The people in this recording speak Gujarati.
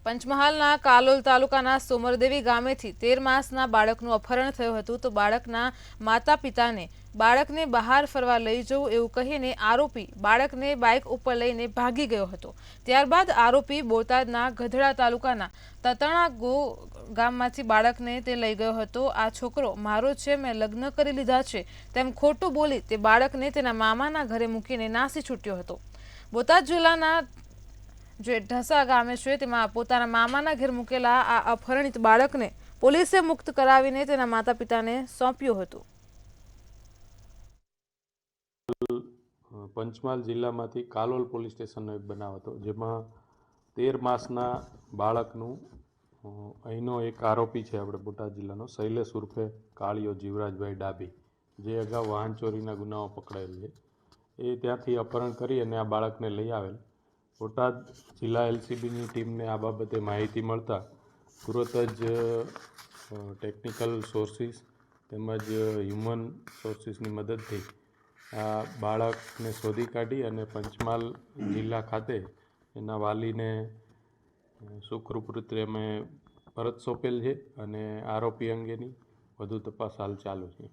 પંચમહાલના કાલોલ તાલુકાના સોમરદેવી ગામેથી 13 માસના બાળકનું અપહરણ થયું હતું તો બાળકના માતા પિતાને બાળકને બહાર ફરવા લઈ જવું એવું કહીને આરોપી બાળકને બાઇક ઉપર લઈને ભાગી ગયો હતો। ત્યારબાદ આરોપી બોટાદના ગઢડા તાલુકાના તતણા ગામમાંથી બાળકને તે લઈ ગયો હતો। આ છોકરો મારો છે, મેં લગ્ન કરી લીધા છે તેમ ખોટું બોલી તે બાળકને તેના મામાના ઘરે મૂકીને નાસી છૂટ્યો હતો। બોટાદ જિલ્લાના જે ઢસા ગામે છે તેમાં પોતાના મામાના ઘેર મૂકેલા આ અપહરણિત બાળકને પોલીસે મુક્ત કરાવીને તેના માતા પિતાને સોંપ્યું હતું। પંચમહાલ જિલ્લામાંથી કાલોલ પોલીસ સ્ટેશનનો એક બનાવ હતો, જેમાં 13 માસના બાળકનું અહીંનો એક આરોપી છે આપણે બોટાદ જિલ્લાનો શૈલેષ ઉર્ફે કાળિયો જીવરાજભાઈ ડાભી, જે અગાઉ વાહન ચોરીના ગુનાઓ પકડાયેલ છે, એ ત્યાંથી અપહરણ કરી અને આ બાળકને લઈ આવેલ। બોટાદ જિલ્લા એલસીબીની ટીમને આ બાબતે માહિતી મળતા તુરત જ ટેકનિકલ સોર્સિસ તેમજ હ્યુમન સોર્સિસની મદદથી આ બાળકને શોધી કાઢી અને પંચમહાલ જિલ્લા ખાતે એના વાલીને સુખરૂપ રીતે અમે પરત સોંપેલ છે અને આરોપી અંગેની વધુ તપાસ હાલ ચાલુ છે।